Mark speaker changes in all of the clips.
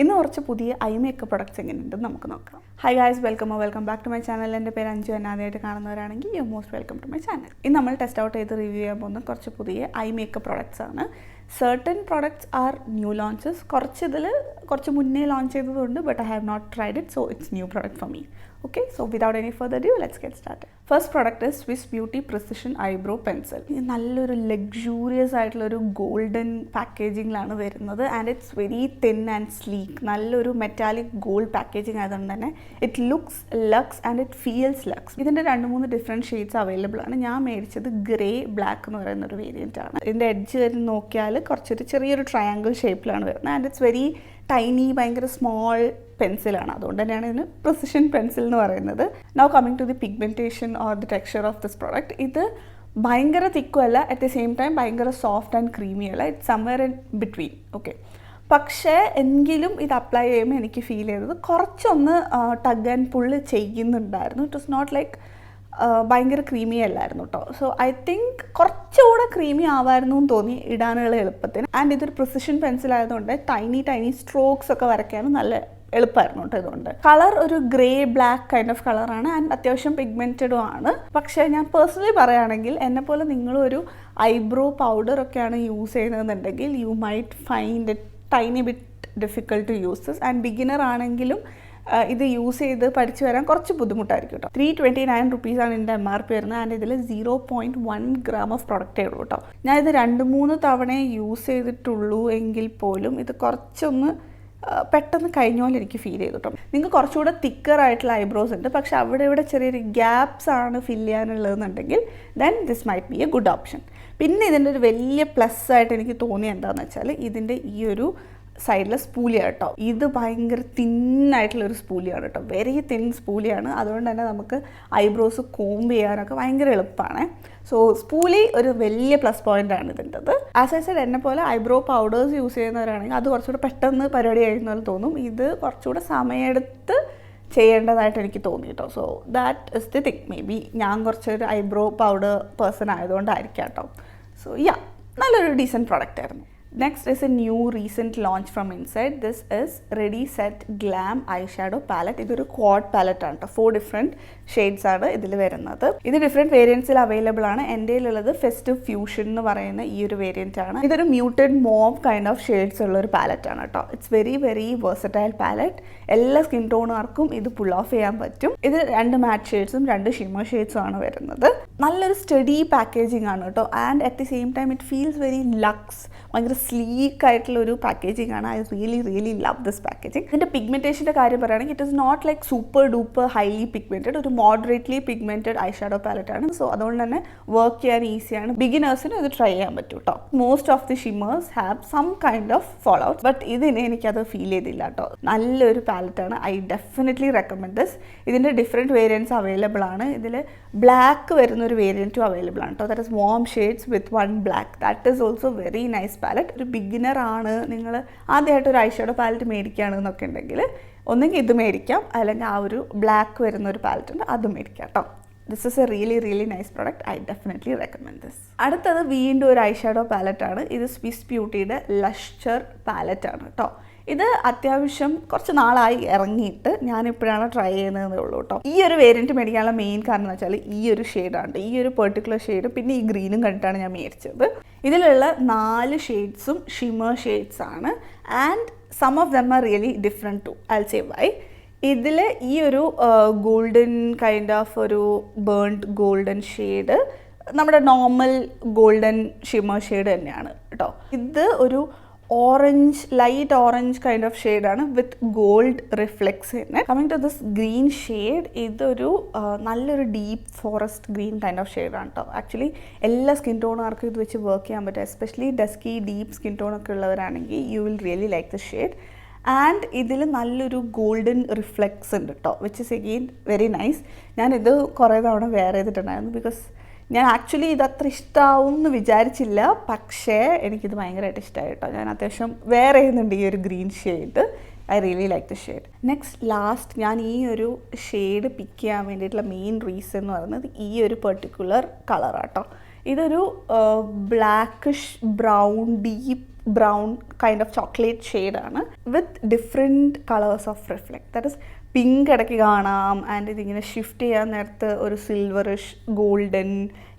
Speaker 1: ഇന്ന് കുറച്ച് പുതിയ ഐ മേക്കപ്പ് പ്രൊഡക്ട്സ് എങ്ങനെയുണ്ടെന്ന് നമുക്ക് നോക്കാം. Hi guys, welcome back to my channel. എൻ്റെ പേര് അഞ്ജു. എന്നെ ആദ്യമായിട്ട് കാണുന്നവരാണെങ്കിൽ you most welcome to my channel. ഇന്ന് നമ്മൾ ടെസ്റ്റ് ഔട്ട് ചെയ്ത് റിവ്യൂ ചെയ്യാൻ പോകുന്ന കുറച്ച് പുതിയ ഐ മേക്കപ്പ് പ്രൊഡക്ട്സ് ആണ്. Certain products are new launches. കുറച്ച് മുന്നേ ലോഞ്ച് ചെയ്തതുകൊണ്ട്, but I have not tried it, so it's new product for me. Okay, so without any further ado, let's get started. First product is Swiss Beauty Precision Eyebrow Pencil. ഇത് നല്ലൊരു luxurious ആയിട്ടുള്ളൊരു golden പാക്കേജിങ്ങിലാണ് വരുന്നത്. And it's very thin and sleek. നല്ലൊരു metallic gold packaging ആയതുകൊണ്ട് തന്നെ it looks lux and it feels lux. ഇതിൻ്റെ 2-3 different shades available ആണ്. ഞാൻ മേടിച്ചത് ഗ്രേ ബ്ലാക്ക് എന്ന് പറയുന്ന ഒരു വേരിയൻ്റ് ആണ്. ഇതിൻ്റെ എഡ്ജ് വരെ നോക്കിയാൽ ചെറിയൊരു ട്രയാങ്കിൾ ഷേപ്പിലാണ് വരുന്നത്. ആൻഡ് ഇറ്റ്സ് വെരി ടൈനി, ഭയങ്കര സ്മോൾ പെൻസിലാണ്. അതുകൊണ്ട് തന്നെയാണ് ഇതിന് പ്രിസിഷൻ പെൻസിൽ എന്ന് പറയുന്നത്. Now coming to the pigmentation or the texture of this product. ഇത് ഭയങ്കര തിക്കും അല്ല, അറ്റ് ദി സെയിം ടൈം ഭയങ്കര സോഫ്റ്റ് ആൻഡ് ക്രീമി അല്ല. It's somewhere in between. Okay, പക്ഷേ എങ്കിലും ഇത് അപ്ലൈ ചെയ്യുമ്പോൾ എനിക്ക് ഫീൽ ചെയ്തത് കുറച്ചൊന്ന് ടഗ് ആൻഡ് പുള്ള് ചെയ്യുന്നുണ്ടായിരുന്നു. ഇറ്റ് വാസ് നോട്ട് ലൈക്ക് ഭയങ്കര ക്രീമി അല്ലായിരുന്നു കേട്ടോ. സോ ഐ തിങ്ക് കുറച്ചുകൂടെ ക്രീമി ആവായിരുന്നു എന്ന് തോന്നി ഇടാനുള്ള എളുപ്പത്തിന്. ആൻഡ് ഇതൊരു പ്രിസിഷൻ പെൻസിൽ ആയതുകൊണ്ട് ടൈനി സ്ട്രോക്സ് ഒക്കെ വരയ്ക്കാനും നല്ല എളുപ്പമായിരുന്നു കേട്ടോ. ഇതുകൊണ്ട് കളർ ഒരു ഗ്രേ ബ്ലാക്ക് കൈൻഡ് ഓഫ് കളറാണ്. ആൻഡ് അത്യാവശ്യം പിഗ്മെൻറ്റഡും ആണ്. പക്ഷേ ഞാൻ പേഴ്സണലി പറയുകയാണെങ്കിൽ എന്നെപ്പോലെ നിങ്ങളും ഒരു ഐബ്രോ പൗഡറൊക്കെയാണ് യൂസ് ചെയ്യുന്നതെന്നുണ്ടെങ്കിൽ you might find it tiny bit difficult to use this. And beginner ആണെങ്കിലും ഇത് യൂസ് ചെയ്ത് പഠിച്ചു വരാൻ കുറച്ച് ബുദ്ധിമുട്ടായിരിക്കും കേട്ടോ. 329 റുപ്പീസാണ് ഇതിൻ്റെ MRP വരുന്നത്. ആൻഡ് ഇതിൽ 0.1 ഗ്രാം ഓഫ് പ്രൊഡക്റ്റേ ഉള്ളൂ കേട്ടോ. ഞാൻ ഇത് 2-3 തവണ യൂസ് ചെയ്തിട്ടുള്ളൂ എങ്കിൽ പോലും ഇത് കുറച്ചൊന്ന് പെട്ടെന്ന് കഴിഞ്ഞ പോലെ എനിക്ക് ഫീൽ ചെയ്തു കേട്ടോ. നിങ്ങൾക്ക് കുറച്ചുകൂടെ തിക്കറായിട്ടുള്ള ഐബ്രോസ് ഉണ്ട്, പക്ഷെ അവിടെ ചെറിയൊരു ഗ്യാപ്സ് ആണ് ഫില്ല് ചെയ്യാനുള്ളതെന്നുണ്ടെങ്കിൽ then this might be a good option. പിന്നെ ഇതിൻ്റെ ഒരു വലിയ പ്ലസ് ആയിട്ട് എനിക്ക് തോന്നിയത് എന്താണെന്ന് വെച്ചാൽ ഇതിൻ്റെ ഈ ഒരു സൈഡിലെ സ്പൂലിയാണ് കേട്ടോ. ഇത് ഭയങ്കര തിന്നായിട്ടുള്ളൊരു സ്പൂലിയാണ് കേട്ടോ. വെരി തിൻ സ്പൂലിയാണ്. അതുകൊണ്ട് തന്നെ നമുക്ക് ഐബ്രോസ് കോംബ് ചെയ്യാനൊക്കെ ഭയങ്കര എളുപ്പമാണ്. സോ സ്പൂലി ഒരു വലിയ പ്ലസ് പോയിൻ്റ് ആണ് ഇതിൻ്റെത്. ആസ് ഐ സൈഡ്, എന്നെ പോലെ ഐബ്രോ പൗഡേഴ്സ് യൂസ് ചെയ്യുന്നവരാണെങ്കിൽ അത് കുറച്ചുകൂടെ പെട്ടെന്ന് പരിപാടി കഴിയുന്ന പോലെ തോന്നും. ഇത് കുറച്ചുകൂടെ സമയമെടുത്ത് ചെയ്യേണ്ടതായിട്ട് എനിക്ക് തോന്നി കേട്ടോ. So that is the thing. May be ഞാൻ കുറച്ചൊരു ഐബ്രോ പൗഡർ പേഴ്സൺ ആയതുകൊണ്ടായിരിക്കാം കേട്ടോ. സോ നല്ലൊരു ഡീസൻറ്റ് പ്രോഡക്റ്റ് ആയിരുന്നു. Next is a new recent launch from Inside. This is Ready Set Glam Eyeshadow Palette. ഇതൊരു ക്വാഡ് പാലറ്റ് ആണ് കേട്ടോ. 4 ഡിഫറെൻറ്റ് ഷെയ്ഡ്സ് ആണ് ഇതിൽ വരുന്നത്. ഇത് ഡിഫറെൻറ്റ് വേരിയൻസിൽ അവൈലബിൾ ആണ്. എൻ്റെ ഉള്ളത് ഫെസ്റ്റീവ് ഫ്യൂഷൻ എന്ന് പറയുന്ന ഈ ഒരു വേരിയൻ്റ് ആണ്. ഇതൊരു muted mauve kind of shades ഉള്ള ഒരു പാലറ്റ് ആണ് കേട്ടോ. It's very versatile palette. എല്ലാ സ്കിൻ ടോണുകാർക്കും ഇത് പുൾ ഓഫ് ചെയ്യാൻ പറ്റും. ഇത് 2 മാറ്റ് ഷെയ്ഡ്സും 2 ഷിമ്മർ ഷെയ്ഡ്സും ആണ് വരുന്നത്. നല്ലൊരു സ്റ്റഡി പാക്കേജിങ് ആണ് കേട്ടോ. And at the same time it feels very luxe. ഭയങ്കര സ്ലീക്ക് ആയിട്ടുള്ള ഒരു പാക്കേജിംഗ് ആണ്. I really love this packaging. ഇതിൻ്റെ പിഗ്മെൻറ്റേഷൻ്റെ കാര്യം പറയുകയാണെങ്കിൽ it is not like super duper highly pigmented. ഒരു മോഡറേറ്റ്ലി പിഗ്മെൻറ്റഡ് ഐഷാഡോ പാലറ്റ് ആണ്. സോ അതുകൊണ്ട് തന്നെ വർക്ക് ചെയ്യാൻ ഈസിയാണ്. ബിഗിനേഴ്സിന് ഇത് ട്രൈ ചെയ്യാൻ പറ്റും കേട്ടോ. Most of the shimmers have some kind of fall out, but ഇതിന് എനിക്കത് ഫീൽ ചെയ്തില്ല കേട്ടോ. നല്ലൊരു പാലറ്റാണ്. I definitely recommend this. ഇതിൻ്റെ ഡിഫറെൻറ്റ് വേരിയൻറ്റ്സ് അവൈലബിൾ ആണ്. ഇതിൽ ബ്ലാക്ക് വരുന്നൊരു വേരിയൻറ്റും അവൈലബിൾ ആണ് കേട്ടോ. That is warm shades with 1 black. That is also very nice palette. ഒരു ബിഗിനർ ആണ്, നിങ്ങൾ ആദ്യമായിട്ട് ഒരു ഐഷാഡോ പാലറ്റ് മേടിക്കുകയാണ് എന്നൊക്കെ ഉണ്ടെങ്കിൽ ഒന്നെങ്കിൽ ഇത് മേടിക്കാം, അല്ലെങ്കിൽ ആ ഒരു ബ്ലാക്ക് വരുന്ന ഒരു പാലറ്റ് ഉണ്ട്, അത് മേടിക്കാം കേട്ടോ. This is A really nice product. I definitely recommend this. അടുത്തത് വീണ്ടും ഒരു ഐഷാഡോ പാലറ്റ് ആണ്. ഇത് സ്വിസ് ബ്യൂട്ടിയുടെ ലഷ്ചർ പാലറ്റ് ആണ് കേട്ടോ. ഇത് അത്യാവശ്യം കുറച്ച് നാളായി ഇറങ്ങിയിട്ട് ഞാനിപ്പോഴാണ് ട്രൈ ചെയ്യുന്നതേ ഉള്ളൂ കേട്ടോ. ഈ ഒരു വേരിയൻറ്റ് മേടിക്കാനുള്ള മെയിൻ കാരണം എന്ന് വെച്ചാൽ ഈ ഒരു ഷെയ്ഡാണ്. ഈ ഒരു പെർട്ടിക്കുലർ ഷെയ്ഡ് പിന്നെ ഈ ഗ്രീനും കണ്ടിട്ടാണ് ഞാൻ മേടിച്ചത്. ഇതിലുള്ള 4 ഷെയ്ഡ്സും ഷിമ്മർ ഷെയ്ഡ്സ് ആണ്. And some of them are really different too. I will say why. ഇതിൽ ഈ ഒരു ഗോൾഡൻ കൈൻഡ് ഓഫ് ഒരു ബേൺഡ് ഗോൾഡൻ ഷെയ്ഡ് നമ്മുടെ നോർമൽ ഗോൾഡൻ ഷിമ്മർ ഷെയ്ഡ് തന്നെയാണ് കേട്ടോ. ഇത് ഒരു ലൈറ്റ് ഓറഞ്ച് കൈൻഡ് ഓഫ് ഷെയ്ഡാണ് വിത്ത് ഗോൾഡ് റിഫ്ലെക്സ് തന്നെ. Coming to this green shade, ഇതൊരു നല്ലൊരു deep forest green kind of ഷെയ്ഡാണ് കേട്ടോ. ആക്ച്വലി എല്ലാ സ്കിൻ ടോണുകാർക്കും ഇത് വെച്ച് വർക്ക് ചെയ്യാൻ പറ്റും. എസ്പെഷ്യലി ഡസ്കി ഡീപ്പ് സ്കിൻ ടോണൊക്കെ ഉള്ളവരാണെങ്കിൽ you will really like this shade. And ഇതിൽ നല്ലൊരു ഗോൾഡൻ റിഫ്ലെക്സ് ഉണ്ട് കേട്ടോ, which is again very nice. ഞാനിത് കുറേ തവണ വെയർ ചെയ്തിട്ടുണ്ടായിരുന്നു. ബിക്കോസ് ഞാൻ ആക്ച്വലി ഇതത്ര ഇഷ്ടമാവും എന്ന് വിചാരിച്ചില്ല, പക്ഷേ എനിക്കിത് ഭയങ്കരമായിട്ട് ഇഷ്ടമായി കേട്ടോ. ഞാൻ അത്യാവശ്യം വെയർ ചെയ്യുന്നുണ്ട് ഈ ഒരു green shade. I really like the shade. Last ഞാൻ ഈ ഒരു ഷെയ്ഡ് പിക്ക് ചെയ്യാൻ വേണ്ടിയിട്ടുള്ള മെയിൻ റീസൺ എന്ന് പറയുന്നത് ഈ ഒരു പെർട്ടിക്കുലർ കളറാട്ടോ. ഇതൊരു blackish brown deep brown kind of chocolate ഷെയ്ഡാണ് with different colours of reflect. That is pink ഇടയ്ക്ക് കാണാം, ആൻഡ് ഇതിങ്ങനെ ഷിഫ്റ്റ് ചെയ്യാൻ നേരത്ത് ഒരു സിൽവറിഷ് ഗോൾഡൻ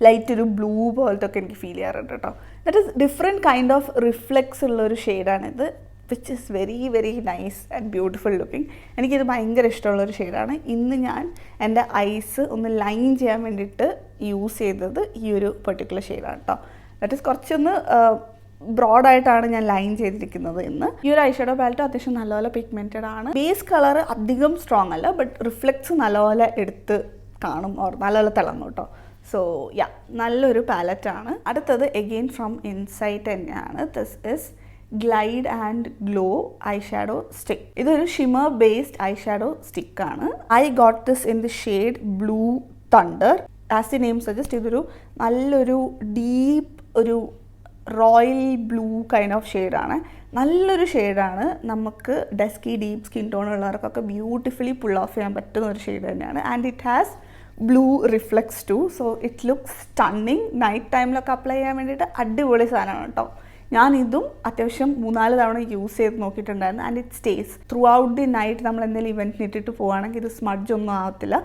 Speaker 1: ലൈറ്റ് ഒരു ബ്ലൂ പോലത്തെ ഒക്കെ എനിക്ക് ഫീൽ ചെയ്യാറുണ്ട് കേട്ടോ. That is different kind of reflex ഉള്ള ഒരു ഷെയ്ഡാണിത്, which is very very nice and beautiful looking. എനിക്കിത് ഭയങ്കര ഇഷ്ടമുള്ളൊരു ഷെയ്ഡാണ്. ഇന്ന് ഞാൻ എൻ്റെ ഐസ് ഒന്ന് ലൈൻ ചെയ്യാൻ വേണ്ടിയിട്ട് യൂസ് ചെയ്തത് ഈ ഒരു പെർട്ടിക്കുലർ ഷെയ്ഡാണ് കേട്ടോ. ദാറ്റ് ഇസ് കുറച്ചൊന്ന് ബ്രോഡായിട്ടാണ് ഞാൻ ലൈൻ ചെയ്തിരിക്കുന്നത് ഇന്ന്. ഈ ഒരു ഐഷാഡോ പാലറ്റ് അത്യാവശ്യം നല്ലപോലെ പിഗ്മെൻറ്റഡ് ആണ്. ബേസ് കളർ അധികം സ്ട്രോങ് അല്ല, ബട്ട് റിഫ്ലെക്ട്സ് നല്ലപോലെ എടുത്ത് കാണും, ഓർ നല്ലപോലെ തിളങ്ങും കേട്ടോ. സോ യാ, നല്ലൊരു പാലറ്റാണ്. അടുത്തത് എഗെയിൻ ഫ്രം ഇൻസൈറ്റ് തന്നെയാണ്. This is glide and glow eyeshadow stick. ഇതൊരു ഷിമർ ബേസ്ഡ് ഐഷാഡോ സ്റ്റിക്കാണ്. I got this in the shade blue thunder. As the name suggest, ഇതൊരു നല്ലൊരു ഡീപ്പ് ഒരു റോയൽ ബ്ലൂ കൈൻഡ് ഓഫ് ഷെയ്ഡാണ്. നല്ലൊരു ഷെയ്ഡാണ്. നമുക്ക് ഡസ്കി ഡീപ്പ് സ്കിൻ ടോൺ ഉള്ളവർക്കൊക്കെ ബ്യൂട്ടിഫുള്ളി പുൾ ഓഫ് ചെയ്യാൻ പറ്റുന്ന ഒരു ഷെയ്ഡ് തന്നെയാണ്. And it has blue reflex too, so it looks stunning. Night ടൈമിലൊക്കെ അപ്ലൈ ചെയ്യാൻ വേണ്ടിയിട്ട് അടിപൊളി സാധനമാണ് കേട്ടോ. ഞാൻ ഇതും അത്യാവശ്യം 3-4 തവണ യൂസ് ചെയ്ത് നോക്കിയിട്ടുണ്ടായിരുന്നു. And it stays throughout the night. നമ്മൾ എന്തെങ്കിലും ഇവൻറ്റിന് ഇട്ടിട്ട് പോവുകയാണെങ്കിൽ ഇത് സ്മഡ്ജ് ഒന്നും ആവത്തില്ല,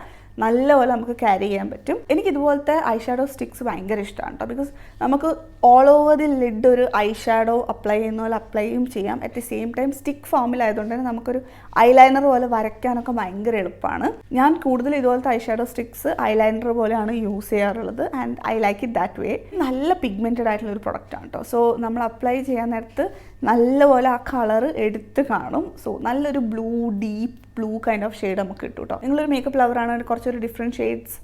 Speaker 1: നല്ലപോലെ നമുക്ക് ക്യാരി ചെയ്യാൻ പറ്റും. എനിക്കിതുപോലത്തെ ഐഷാഡോ സ്റ്റിക്സ് ഭയങ്കര ഇഷ്ടമാണ് കേട്ടോ. ബിക്കോസ് നമുക്ക് ഓൾ ഓവർ ദി ലിഡ് ഒരു ഐഷാഡോ അപ്ലൈ ചെയ്യുന്ന പോലെ അപ്ലൈയും ചെയ്യാം. At the same time stick ഫോമിലായതുകൊണ്ട് തന്നെ നമുക്കൊരു ഐലൈനർ പോലെ വരയ്ക്കാനൊക്കെ ഭയങ്കര എളുപ്പമാണ്. ഞാൻ കൂടുതൽ ഇതുപോലത്തെ ഐഷാഡോ സ്റ്റിക്സ് ഐലൈനർ പോലെയാണ് യൂസ് ചെയ്യാറുള്ളത്. And I like it that way. നല്ല പിഗ്മെൻറ്റഡ് ആയിട്ടുള്ള ഒരു പ്രൊഡക്റ്റാണ് കേട്ടോ. സോ നമ്മൾ അപ്ലൈ ചെയ്യാൻ നേരത്ത് നല്ലപോലെ ആ കളർ എടുത്ത് കാണും. സോ നല്ലൊരു blue deep blue kind of shade നമുക്ക് കിട്ടും കേട്ടോ. നിങ്ങളൊരു മേക്കപ്പ് ലവറാണ്, കുറച്ചൊരു ഡിഫറെൻറ്റ് ഷെയ്ഡ്സ്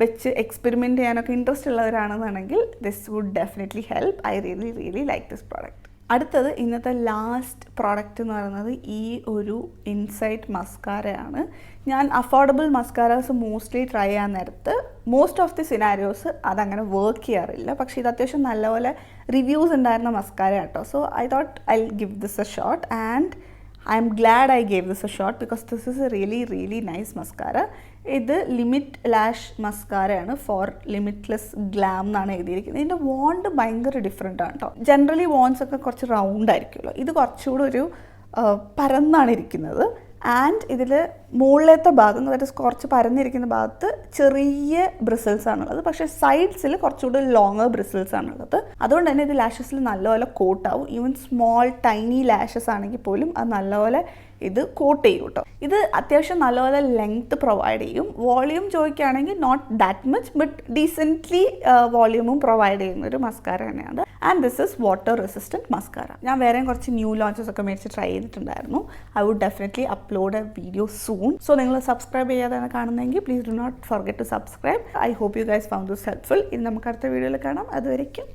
Speaker 1: വെച്ച് എക്സ്പെരിമെൻറ്റ് ചെയ്യാനൊക്കെ ഇൻട്രസ്റ്റ് ഉള്ളവരാണെന്നുണ്ടെങ്കിൽ this would definitely help. I really really like this product. അടുത്തത് ഇന്നത്തെ ലാസ്റ്റ് പ്രോഡക്റ്റ് എന്ന് പറയുന്നത് ഈ ഒരു ഇൻസൈറ്റ് മസ്കാരയാണ്. ഞാൻ അഫോർഡബിൾ മസ്കാരാസ് മോസ്റ്റ്ലി ട്രൈ ചെയ്യാൻ നേരത്ത് മോസ്റ്റ് ഓഫ് ദി സിനാരിയോസ് അതങ്ങനെ വർക്ക് ചെയ്യാറില്ല. പക്ഷേ ഇത് അത്യാവശ്യം നല്ലപോലെ റിവ്യൂസ് ഉണ്ടായിരുന്ന മസ്കാര കേട്ടോ. So I thought I give this A shot and I am glad I gave this a shot because this is a really really nice mascara. ഇത് limit lash മസ്കാരയാണ് ഫോർ ലിമിറ്റ്ലെസ് ഗ്ലാം എന്നാണ് എഴുതിയിരിക്കുന്നത്. ഇതിൻ്റെ won't ഭയങ്കര different ആണ് കേട്ടോ. Generally വോൺസ് ഒക്കെ കുറച്ച് റൗണ്ട് ആയിരിക്കുമല്ലോ, ഇത് കുറച്ചുകൂടെ ഒരു പരന്നാണ് ഇരിക്കുന്നത്. ആൻഡ് ഇതിൽ മുകളിലത്തെ ഭാഗം, അതായത് കുറച്ച് പരന്നിരിക്കുന്ന ഭാഗത്ത് ചെറിയ ബ്രിസിൽസ് ആണുള്ളത്. പക്ഷേ സൈഡ്സിൽ കുറച്ചുകൂടി ലോങ്ങർ ബ്രിസിൽസ് ആണുള്ളത്. അതുകൊണ്ട് തന്നെ ഇത് ലാഷസിൽ നല്ലപോലെ കോട്ടാവും. ഈവൻ സ്മോൾ ടൈനി ലാഷസ് ആണെങ്കിൽ പോലും അത് നല്ലപോലെ ഇത് കോട്ട് ചെയ്യും കേട്ടോ. ഇത് അത്യാവശ്യം നല്ലപോലെ ലെങ്ത് പ്രൊവൈഡ് ചെയ്യും. വോളിയൂം ചോദിക്കുകയാണെങ്കിൽ not that much, but decently വോളിയൂമും പ്രൊവൈഡ് ചെയ്യുന്ന ഒരു മസ്കാര തന്നെയാണ്. And this is water resistant mascara. ഞാൻ വേറെയും കുറച്ച് ന്യൂ ലോഞ്ചസ് ഒക്കെ മേടിച്ച് ട്രൈ ചെയ്തിട്ടുണ്ടായിരുന്നു. I would definitely upload a video soon. So നിങ്ങൾ സബ്സ്ക്രൈബ് ചെയ്യാതെയാണ് കാണുന്നതെങ്കിൽ please do not forget to subscribe. I hope you guys found this helpful. ഇനി നമുക്ക് അടുത്ത വീഡിയോയിൽ കാണാം. അതുവരയ്ക്കും